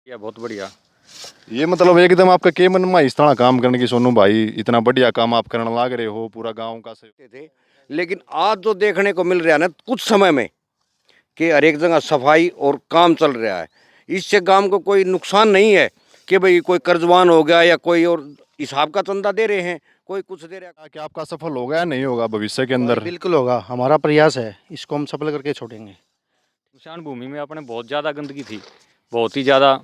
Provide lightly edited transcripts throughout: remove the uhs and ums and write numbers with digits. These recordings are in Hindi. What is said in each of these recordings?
या बहुत बढ़िया। ये मतलब एकदम आपका के मन में इस तरह काम करने की सोनू भाई, इतना बढ़िया काम आप करने लाग रहे हो, पूरा गांव का सहयोग। थे। लेकिन आज जो देखने को मिल रहा है ना कुछ समय में कि हर एक जगह सफाई और काम चल रहा है। इससे गांव को कोई नुकसान नहीं है कि भाई कोई कर्जवान हो गया या कोई और हिसाब का चंदा दे रहे हैं, कोई कुछ दे रहा है। क्या आपका सफल होगा या नहीं होगा भविष्य के भाई अंदर? बिल्कुल होगा, हमारा प्रयास है, इसको हम सफल करके छोड़ेंगे। शमशान भूमि में अपने बहुत ज़्यादा गंदगी थी, बहुत ही ज़्यादा,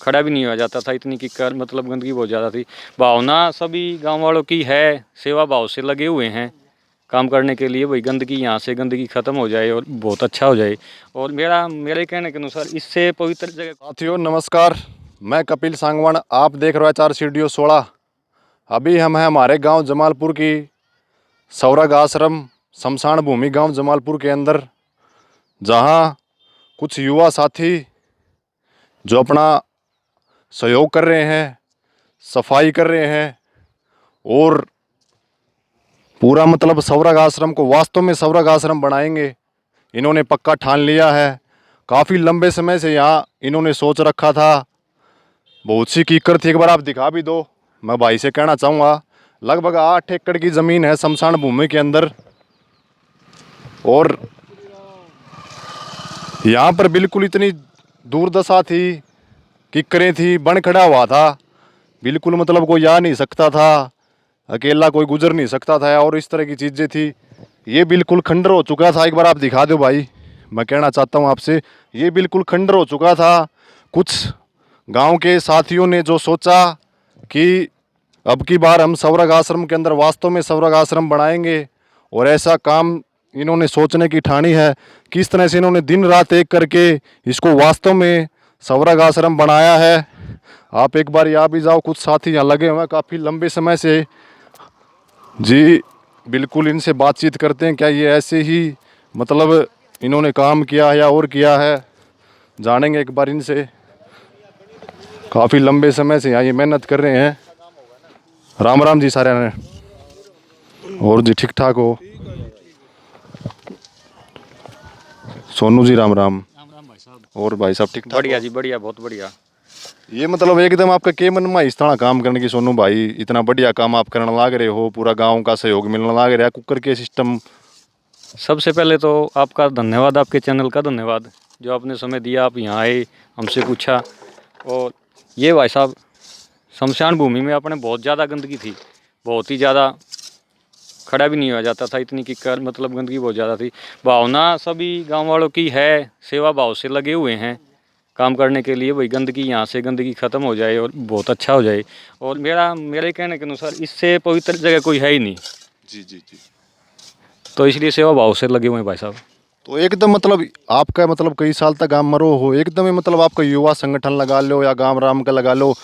खड़ा भी नहीं हो जाता था, इतनी किक्कर मतलब गंदगी बहुत ज़्यादा थी। भावना सभी गांव वालों की है, सेवा भाव से लगे हुए हैं काम करने के लिए, भाई गंदगी यहाँ से गंदगी ख़त्म हो जाए और बहुत अच्छा हो जाए। और मेरे कहने के अनुसार इससे पवित्र जगह। साथियों नमस्कार, मैं कपिल सांगवान, आप देख रहे हो चार सीढ़ियों 16। अभी हम हैं हमारे गांव जमालपुर की सौरग आश्रम शमशान भूमि गांव जमालपुर के अंदर, जहां कुछ युवा साथी जो अपना सहयोग कर रहे हैं, सफाई कर रहे हैं और पूरा मतलब सौरग आश्रम को वास्तव में सौरग आश्रम बनाएंगे। इन्होंने पक्का ठान लिया है। काफ़ी लंबे समय से यहाँ इन्होंने सोच रखा था। बहुत सी कीकर थी, एक बार आप दिखा भी दो। मैं भाई से कहना चाहूँगा, लगभग 8 एकड़ की ज़मीन है शमशान भूमि के अंदर, और यहाँ पर बिल्कुल इतनी दुर्दशा थी, कीकरें थी, बन खड़ा हुआ था, बिल्कुल मतलब कोई आ नहीं सकता था, अकेला कोई गुजर नहीं सकता था, और इस तरह की चीज़ें थी। ये बिल्कुल खंडर हो चुका था। एक बार आप दिखा दो भाई, मैं कहना चाहता हूँ आपसे, ये बिल्कुल खंडर हो चुका था। कुछ गांव के साथियों ने जो सोचा कि अब की बार हम सौरग आश्रम के अंदर वास्तव में सौरग आश्रम बनाएंगे, और ऐसा काम इन्होंने सोचने की ठानी है। किस तरह से इन्होंने दिन रात एक करके इसको वास्तव में सौरग आश्रम बनाया है। आप एक बार यहाँ भी जाओ, कुछ साथी यहाँ लगे हुए हैं काफ़ी लंबे समय से। जी बिल्कुल, इनसे बातचीत करते हैं, क्या ये ऐसे ही मतलब इन्होंने काम किया है या और किया है, जानेंगे एक बार इनसे। काफ़ी लंबे समय से यहाँ ये मेहनत कर रहे हैं। राम राम जी सारे ने, और जी ठीक ठाक हो? सोनू जी राम राम। और भाई साहब ठीक ठाक? बढ़िया जी, बढ़िया, बहुत बढ़िया। ये मतलब एकदम आपका के मन में इस तरह काम करने की सोनू भाई, इतना बढ़िया काम आप करने लाग रहे हो, पूरा गांव का सहयोग मिलने लाग रहा है, कुकर के सिस्टम। सबसे पहले तो आपका धन्यवाद, आपके चैनल का धन्यवाद, जो आपने समय दिया, आप यहाँ आए, हमसे पूछा। और ये भाई साहब, शमशान भूमि में अपने बहुत ज़्यादा गंदगी थी, बहुत ही ज़्यादा, खड़ा भी नहीं हो जाता था, इतनी किक्कर मतलब गंदगी बहुत ज़्यादा थी। भावना सभी गांव वालों की है, सेवा भाव से लगे हुए हैं काम करने के लिए, भाई गंदगी यहाँ से गंदगी ख़त्म हो जाए और बहुत अच्छा हो जाए। और मेरे कहने के अनुसार इससे पवित्र जगह कोई है ही नहीं, जी जी जी। तो इसलिए सेवा भाव से लगे हुए हैं भाई साहब। तो एकदम मतलब आपका मतलब कई साल तक आप मरो हो, एकदम ही मतलब आपका युवा संगठन लगा लो या गांव राम का लगा लो,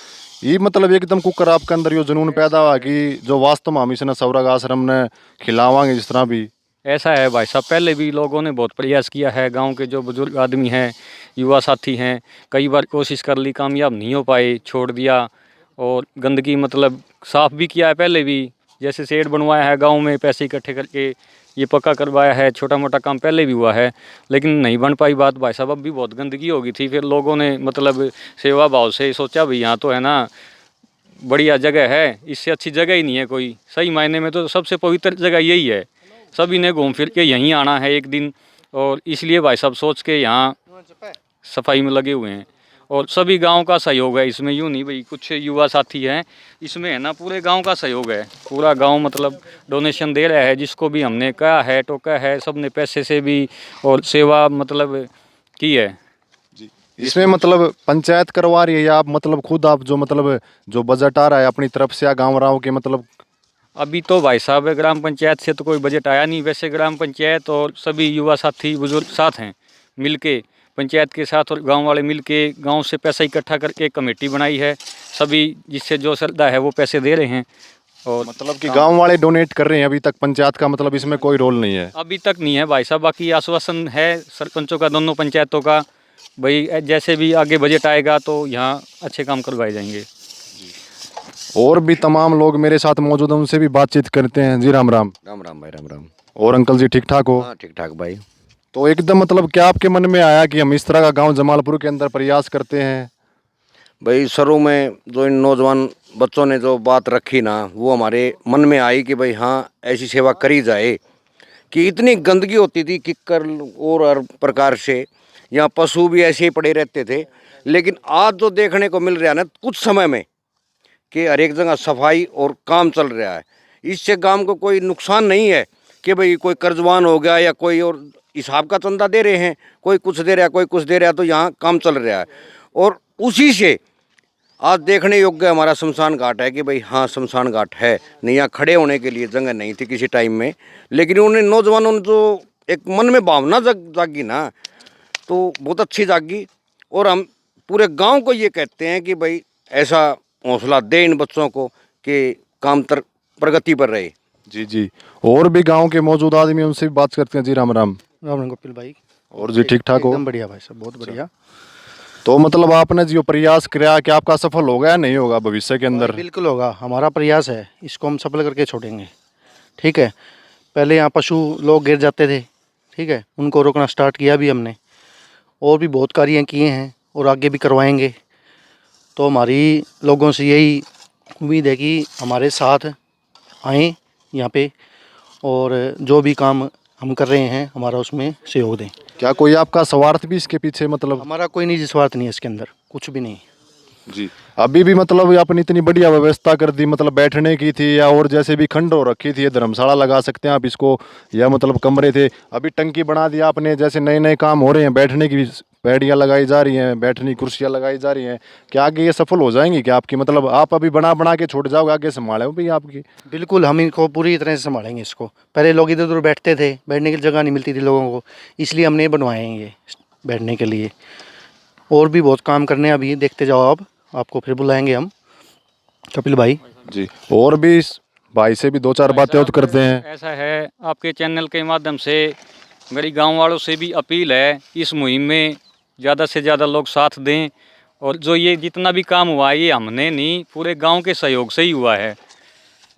ये मतलब एकदम कुकर आपके अंदर यो जुनून पैदा हुआ कि जो वास्तव में हम इसे सौरग आश्रम ने खिलावांगे जिस तरह भी। ऐसा है भाई साहब, पहले भी लोगों ने बहुत प्रयास किया है, गांव के जो बुजुर्ग आदमी हैं, युवा साथी हैं, कई बार कोशिश कर ली, कामयाब नहीं हो पाए, छोड़ दिया। और गंदगी मतलब साफ़ भी किया है पहले भी, जैसे शेड बनवाया है गांव में पैसे इकट्ठे करके, ये पक्का करवाया है, छोटा मोटा काम पहले भी हुआ है, लेकिन नहीं बन पाई बात भाई साहब। अब भी बहुत गंदगी हो गई थी, फिर लोगों ने मतलब सेवा भाव से सोचा भाई यहाँ तो है ना बढ़िया जगह है, इससे अच्छी जगह ही नहीं है कोई, सही मायने में तो सबसे पवित्र जगह यही है। सभी ने घूम फिर के यहीं आना है एक दिन, और इसलिए भाई साहब सोच के यहाँ सफाई में लगे हुए हैं। और सभी गांव का सहयोग है इसमें, यूँ नहीं भाई कुछ युवा साथी हैं इसमें, है ना, पूरे गांव का सहयोग है। पूरा गांव मतलब डोनेशन दे रहा है, जिसको भी हमने कहा है, टोका है, सब ने पैसे से भी और सेवा मतलब की है। इसमें मतलब पंचायत करवा रही है या आप मतलब खुद आप जो मतलब जो बजट आ रहा है अपनी तरफ से या गाँव राव के मतलब? अभी तो भाई साहब ग्राम पंचायत से तो कोई बजट आया नहीं, वैसे ग्राम पंचायत और सभी युवा साथी बुजुर्ग साथ हैं, मिलके पंचायत के साथ और गांव वाले मिलके गांव से पैसा इकट्ठा करके एक कमेटी बनाई है, सभी जिससे जो श्रद्धा है वो पैसे दे रहे हैं। और मतलब कि गांव वाले डोनेट कर रहे हैं, अभी तक पंचायत का मतलब इसमें कोई रोल नहीं है? अभी तक नहीं है भाई साहब, बाकी आश्वासन है सरपंचों का, दोनों पंचायतों का, भाई जैसे भी आगे बजट आएगा तो यहाँ अच्छे काम करवाए जाएंगे। और भी तमाम लोग मेरे साथ मौजूद हैं, उनसे भी बातचीत करते हैं। जी राम राम। राम राम भाई, राम राम। और अंकल जी ठीक ठाक हो? हाँ ठीक ठाक भाई। तो एकदम मतलब क्या आपके मन में आया कि हम इस तरह का गांव जमालपुर के अंदर प्रयास करते हैं, भाई शुरू में जो इन नौजवान बच्चों ने जो बात रखी ना, वो हमारे मन में आई कि भाई हाँ ऐसी सेवा करी जाए। कि इतनी गंदगी होती थी किक्कर और हर प्रकार से, यहाँ पशु भी ऐसे ही पड़े रहते थे। लेकिन आज जो देखने को मिल रहा है ना कुछ समय में, कि हर एक जगह सफाई और काम चल रहा है। इससे गांव को कोई नुकसान नहीं है कि भाई कोई कर्जवान हो गया या कोई और हिसाब का चंदा दे रहे हैं, कोई कुछ दे रहा है कोई कुछ दे रहा है, तो यहाँ काम चल रहा है। और उसी से आज देखने योग्य हमारा शमशान घाट है कि भाई हाँ शमशान घाट है। नहीं, यहाँ खड़े होने के लिए जगह नहीं थी किसी टाइम में, लेकिन उन्हें नौजवानों ने जो एक मन में भावना जागी ना, तो बहुत अच्छी जागी। और हम पूरे गांव को ये कहते हैं कि भाई ऐसा हौसला दे इन बच्चों को कि काम प्रगति पर रहे। जी जी। और भी गांव के मौजूद आदमी उनसे भी बात करते हैं। जी राम राम। राम राम कपिल भाई। और जी ठीक ठाक हो? एकदम बढ़िया भाई साहब, बहुत बढ़िया। तो मतलब आपने जो प्रयास किया कि आपका सफल होगा या नहीं होगा भविष्य के अंदर? बिल्कुल होगा, हमारा प्रयास है, इसको हम सफल करके छोड़ेंगे। ठीक है, पहले यहाँ पशु लोग गिर जाते थे, ठीक है, उनको रोकना स्टार्ट किया भी हमने, और भी बहुत कार्य किए हैं और आगे भी करवाएंगे। तो हमारी लोगों से यही उम्मीद है कि हमारे साथ आएँ यहाँ पे, और जो भी काम हम कर रहे हैं हमारा उसमें सहयोग दें। क्या कोई आपका स्वार्थ भी इसके पीछे मतलब? हमारा कोई निजी स्वार्थ नहीं है इसके अंदर, कुछ भी नहीं। जी। अभी भी मतलब आपने इतनी बढ़िया व्यवस्था कर दी, मतलब बैठने की थी या और जैसे भी खंड हो रखी थी, ये धर्मशाला लगा सकते हैं आप इसको, या मतलब कमरे थे, अभी टंकी बना दिया आपने, जैसे नए नए काम हो रहे हैं, बैठने की पैडियाँ लगाई जा रही हैं, बैठने की कुर्सियाँ लगाई जा रही हैं, क्या आगे ये सफल हो जाएंगी क्या आपकी? मतलब आप अभी बना बना के छोड़ जाओगे, आगे संभाले भी आपकी? बिल्कुल, हम इनको पूरी तरह से संभालेंगे इसको। पहले लोग इधर उधर बैठते थे, बैठने की जगह नहीं मिलती थी लोगों को, इसलिए हमने बनवाए हैं ये बैठने के लिए। और भी बहुत काम करने हैं अभी, देखते जाओ आप, आपको फिर बुलाएंगे हम कपिल भाई। जी। और भी इस भाई से भी दो चार बातें और करते हैं। ऐसा है, आपके चैनल के माध्यम से मेरी गांव वालों से भी अपील है, इस मुहिम में ज़्यादा से ज़्यादा लोग साथ दें। और जो ये जितना भी काम हुआ है, ये हमने नहीं, पूरे गांव के सहयोग से ही हुआ है।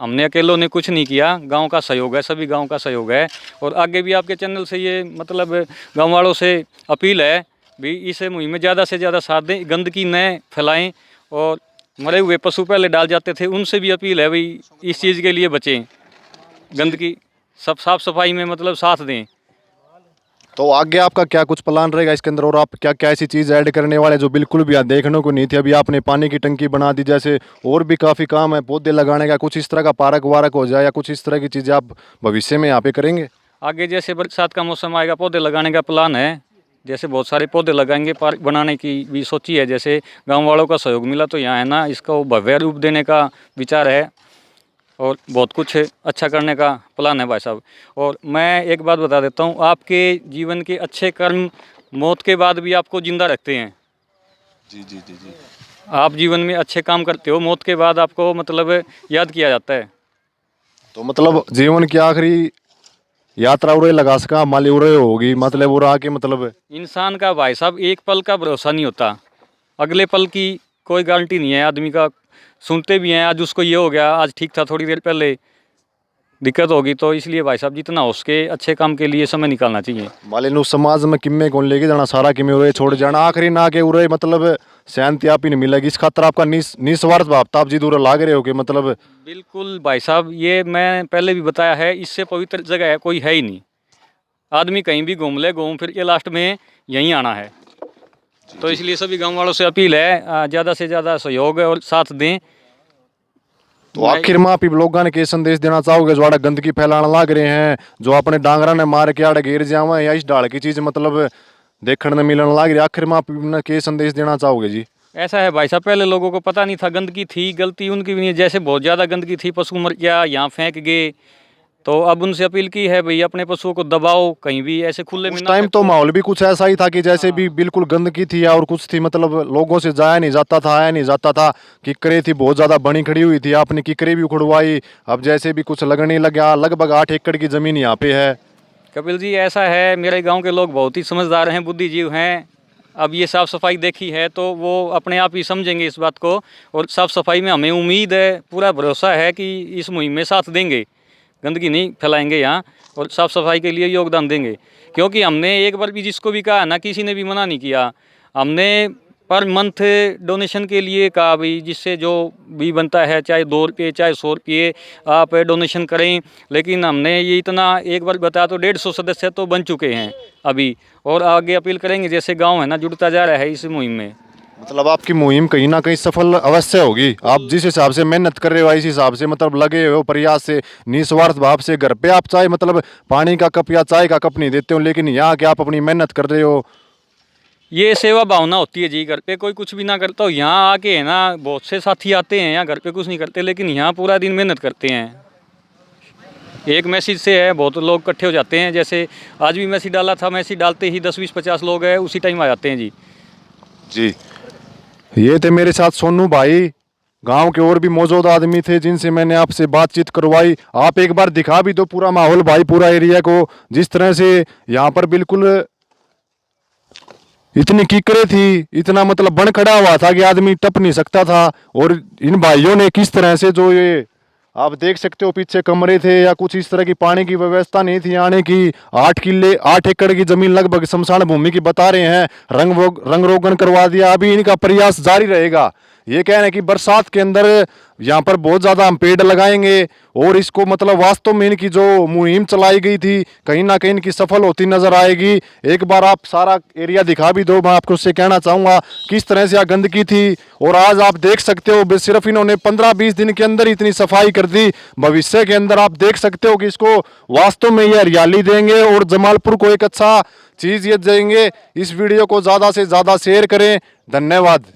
हमने अकेलों ने कुछ नहीं किया, गांव का सहयोग है, सभी गांव का सहयोग है। और आगे भी आपके चैनल से ये मतलब गांव वालों से अपील है भी इस मुहिम में ज़्यादा से ज़्यादा साथ दें, गंदगी न फैलाएं। और मरे हुए पशु पहले डाल जाते थे, उनसे भी अपील है भाई इस चीज़ के लिए बचें, गंदगी सब साफ सफाई में मतलब साथ दें। तो आगे आपका क्या कुछ प्लान रहेगा इसके अंदर, और आप क्या क्या ऐसी चीज़ ऐड करने वाले जो बिल्कुल भी यहाँ देखने को नहीं थी? अभी आपने पानी की टंकी बना दी, जैसे और भी काफ़ी काम है, पौधे लगाने का, कुछ इस तरह का पार्क वारक हो जाए या कुछ इस तरह की चीज़ें आप भविष्य में यहाँ पे करेंगे? आगे जैसे बरसात का मौसम आएगा, पौधे लगाने का प्लान है। जैसे बहुत सारे पौधे लगाएंगे, पार्क बनाने की भी सोची है। जैसे गांव वालों का सहयोग मिला तो यहाँ है ना, इसको भव्य रूप देने का विचार है और बहुत कुछ अच्छा करने का प्लान है भाई साहब। और मैं एक बात बता देता हूँ, आपके जीवन के अच्छे कर्म मौत के बाद भी आपको जिंदा रखते हैं। जी जी जी जी। आप जीवन में अच्छे काम करते हो, मौत के बाद आपको मतलब याद किया जाता है। तो मतलब जीवन की आखिरी यात्रा उरे लगा सका माली उरे होगी, मतलब उरा के मतलब? इंसान का भाई साहब एक पल का भरोसा नहीं होता, अगले पल की कोई गारंटी नहीं है आदमी का। सुनते भी हैं, आज उसको ये हो गया, आज ठीक था, थोड़ी देर पहले दिक्कत होगी। तो इसलिए भाई साहब जितना हो सके अच्छे काम के लिए समय निकालना चाहिए। माले नु समाज में किम्मे कौन लेके जाना, सारा किम्मे उरे छोड़ जाना, आखिरी ना के उरे मतलब शांति आप ही नहीं मिलेगी। इस खातर आपका निस्वार्थ भाव आप जी दूर लाग रहे हो कि मतलब? बिल्कुल भाई साहब, ये मैं पहले भी बताया है, इससे पवित्र जगह है कोई है ही नहीं। आदमी कहीं भी घूम ले, घूम फिर के लास्ट में यहीं आना है। तो इसलिए सभी गांव वालों से अपील है, ज़्यादा से ज़्यादा सहयोग और साथ दें। तो आखिर में आप लोगों ने क्या संदेश देना चाहोगे जो आड़ा गंदगी फैलाने लाग रहे हैं, जो अपने डांगरा ने मार के आड़े गिर जावे या इस डाल की चीज मतलब देखने में मिलने लाग रही, आखिर में आप क्या संदेश देना चाहोगे? जी ऐसा है भाई साहब, पहले लोगों को पता नहीं था, गंदगी थी, गलती उनकी भी नहीं है। जैसे बहुत ज़्यादा गंदगी थी, पशु मर गया, यहाँ फेंक गए, तो अब उनसे अपील की है भाई अपने पशुओं को दबाओ, कहीं भी ऐसे खुले में उस ना टाइम तो फेंको। माहौल भी कुछ ऐसा ही था कि जैसे भी बिल्कुल गंदगी थी और कुछ थी, मतलब लोगों से जाया नहीं जाता था, आया नहीं जाता था। किकरे थी बहुत ज्यादा बनी खड़ी हुई थी, आपने किकरे भी उखड़वाई, अब जैसे भी कुछ लगने लगा। लगभग 8 एकड़ की जमीन यहाँ पे है। कपिल जी ऐसा है, मेरे गांव के लोग बहुत ही समझदार हैं, बुद्धिजीव हैं। अब ये साफ़ सफाई देखी है तो वो अपने आप ही समझेंगे इस बात को। और साफ़ सफाई में हमें उम्मीद है, पूरा भरोसा है कि इस मुहिम में साथ देंगे, गंदगी नहीं फैलाएंगे यहाँ और साफ़ सफाई के लिए योगदान देंगे। क्योंकि हमने एक बार भी जिसको भी कहा ना, किसी ने भी मना नहीं किया। हमने पर मंथ डोनेशन के लिए कहा भाई, जिससे जो भी बनता है, चाहे 2 रुपये चाहे 100 रुपये आप डोनेशन करें। लेकिन हमने ये इतना एक बार बताया तो 150 सदस्य तो बन चुके हैं अभी, और आगे अपील करेंगे, जैसे गांव है ना जुड़ता जा रहा है इस मुहिम में। मतलब आपकी मुहिम कहीं ना कहीं सफल अवश्य होगी। आप जिस हिसाब से मेहनत कर रहे हो, इस हिसाब से मतलब लगे हुए हो प्रयास से, निस्वार्थ भाव से। घर पे आप चाहे मतलब पानी का कप या चाय का कप नहीं देते हो, लेकिन यहाँ के आप अपनी मेहनत कर रहे हो। ये सेवा भावना होती है जी। घर पे कोई कुछ भी ना करता हो, यहाँ आके है ना बहुत से साथी आते हैं, यहाँ घर पे कुछ नहीं करते, लेकिन यहाँ पूरा दिन मेहनत करते हैं। एक मैसेज से है बहुत लोग इकट्ठे हो जाते हैं। जैसे आज भी मैसेज डाला था, मैसेज डालते ही 10-20-50 लोग हैं, उसी टाइम आ जाते हैं जी। जी, ये थे मेरे साथ सोनू भाई। गांव के और भी मौजूद आदमी थे जिनसे मैंने आपसे बातचीत करवाई। आप एक बार दिखा भी दो पूरा माहौल भाई, पूरा एरिया को, जिस तरह से यहाँ पर बिल्कुल इतनी कीकरें थी, इतना मतलब बन खड़ा हुआ था कि आदमी टप नहीं सकता था। और इन भाइयों ने किस तरह से, जो ये आप देख सकते हो पीछे कमरे थे या कुछ इस तरह की पानी की व्यवस्था नहीं थी आने की। 8 एकड़ की जमीन लगभग शमशान भूमि की बता रहे हैं, रंग रोगन करवा दिया। अभी इनका प्रयास जारी रहेगा। ये कह रहे हैं कि बरसात के अंदर यहाँ पर बहुत ज़्यादा हम पेड़ लगाएंगे, और इसको मतलब वास्तव में इनकी जो मुहिम चलाई गई थी कहीं ना कहीं इनकी सफल होती नजर आएगी। एक बार आप सारा एरिया दिखा भी दो। मैं आपको उससे कहना चाहूँगा किस तरह से यहाँ गंदगी थी, और आज आप देख सकते हो सिर्फ इन्होंने 15-20 दिन के अंदर इतनी सफाई कर दी। भविष्य के अंदर आप देख सकते हो कि इसको वास्तव में ये हरियाली देंगे और जमालपुर को एक अच्छा चीज़ ये देंगे। इस वीडियो को ज़्यादा से ज़्यादा शेयर करें। धन्यवाद।